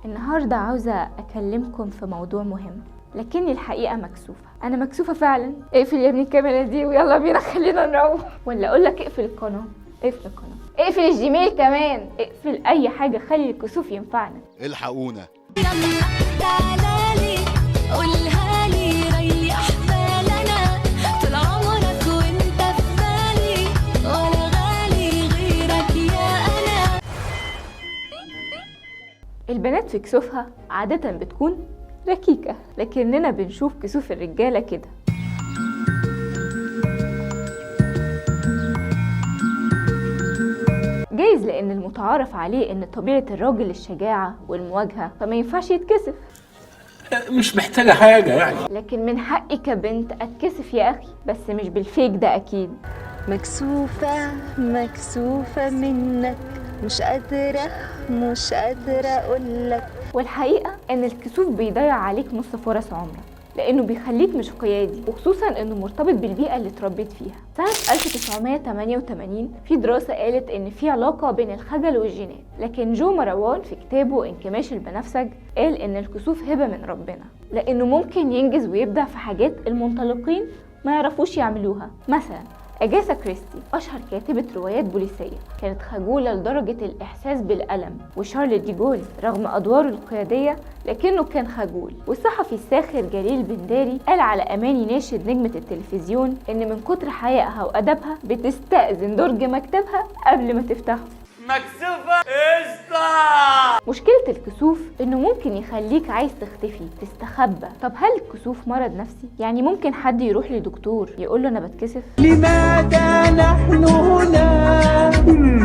النهاردة عاوزة أكلمكم في موضوع مهم، لكني الحقيقة مكسوفة. أنا مكسوفة فعلا. اقفل يا ابني الكاميرا دي ويلا بينا خلينا نروح، ولا أقولك اقفل القناة، اقفل القناة، اقفل الجيميل كمان، اقفل أي حاجة خلي الكسوف ينفعنا. الحقونا. تعالالي قولها لي ريح بالنا طول عمرك وانت في بالي ولا غالي غيرك يا انا. البنات في كسوفها عادة بتكون ركيكة، لكننا بنشوف كسوف الرجالة كده. جايز لأن المتعارف عليه إن طبيعة الراجل الشجاعة والمواجهة، فما ينفعش يتكسف. مش محتاجة حاجة يعني. لكن من حقي كبنت أتكسف يا أخي، بس مش بالفيك ده أكيد. مكسوفة منك، مش قادرة أقولك. والحقيقة إن الكسوف بيضيع عليك نص فرص عمرك، لأنه بيخليك مش قيادي، وخصوصا إنه مرتبط بالبيئة اللي اتربيت فيها. سنة 1988 في دراسة قالت إن في علاقة بين الخجل والجينات، لكن جو مروان في كتابه انكماش البنفسج قال إن الكسوف هبة من ربنا، لأنه ممكن ينجز ويبدع في حاجات المنطلقين ما يعرفوش يعملوها. مثلا أجاثا كريستي أشهر كاتبة روايات بوليسية كانت خجولة لدرجة الإحساس بالألم، وشارل دي جول رغم أدواره القيادية لكنه كان خجول. والصحفي الساخر جليل بنداري قال على أماني ناشد نجمة التلفزيون إن من كتر حيائها وأدبها بتستأذن درج مكتبها قبل ما تفتحه. مكسوفة قشطة. مشكلة الكسوف إنه ممكن يخليك عايز تختفي، تستخبى. طب هل الكسوف مرض نفسي؟ يعني ممكن حد يروح لدكتور يقوله أنا بتكسف؟ لماذا نحن هنا؟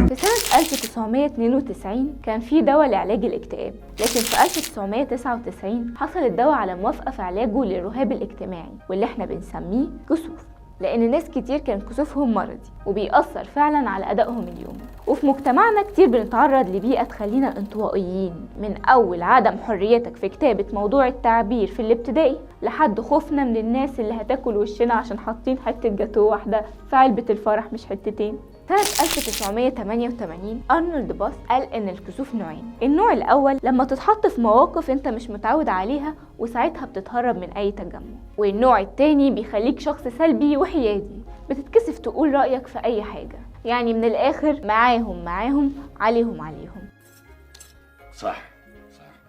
في سنة 1992 كان في دواء لعلاج الاكتئاب، لكن في 1999 حصل الدواء على موافقة في علاجه للرهاب الاجتماعي، واللي احنا بنسميه كسوف، لأن ناس كتير كان كسوفهم مرضي وبيأثر فعلا على أدائهم اليومي. وفي مجتمعنا كتير بنتعرض لبيئة تخلينا انطوائيين، من أول عدم حريتك في كتابة موضوع التعبير في الابتدائي لحد خوفنا من الناس اللي هتاكل وشنا عشان حاطين حتة جاتو واحدة في علبة الفرح مش حتتين. سنة 1988 أرنولد باس قال إن الكسوف نوعين. النوع الأول لما تتحط في مواقف أنت مش متعود عليها وساعتها بتتهرب من أي تجمع، والنوع التاني بيخليك شخص سلبي وحيادي، بتتكسف تقول رأيك في أي حاجة. يعني من الآخر معاهم عليهم. صح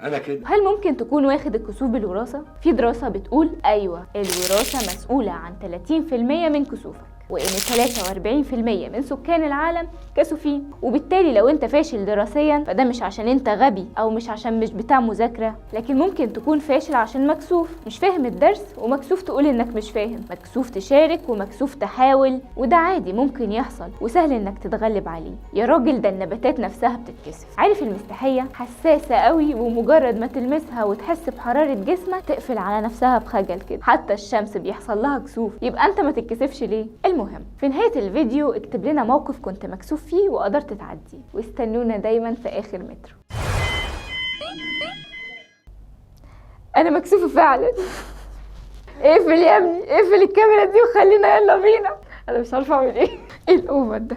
أنا كده. هل ممكن تكون واخد الكسوف بالوراثة؟ في دراسة بتقول أيوة، الوراثة مسؤولة عن 30% من كسوفك، وإن 43% من سكان العالم كسوفين. وبالتالي لو انت فاشل دراسيا فده مش عشان انت غبي او مش عشان مش بتاع مذاكرة، لكن ممكن تكون فاشل عشان مكسوف، مش فاهم الدرس ومكسوف تقول انك مش فاهم، مكسوف تشارك ومكسوف تحاول، وده عادي ممكن يحصل وسهل انك تتغلب عليه. يا راجل ده النباتات نفسها بتتكسف. عارف المستحية حساسة قوي، ومجرد ما تلمسها وتحس بحرارة جسمك تقفل على نفسها بخجل كده. حتى الشمس بيحصل لها كسوف، يبقى انت ما تتكسفش ليه؟ المهم في نهاية الفيديو اكتب لنا موقف كنت مكسوف فيه وقدرت تعديه، واستنونا دايما في آخر مترو. أنا مكسوفة فعلا. اقفل يا ابني، اقفل الكاميرا دي وخلينا يلا بينا. أنا مش عارفة أعمل إيه الأوفر ده.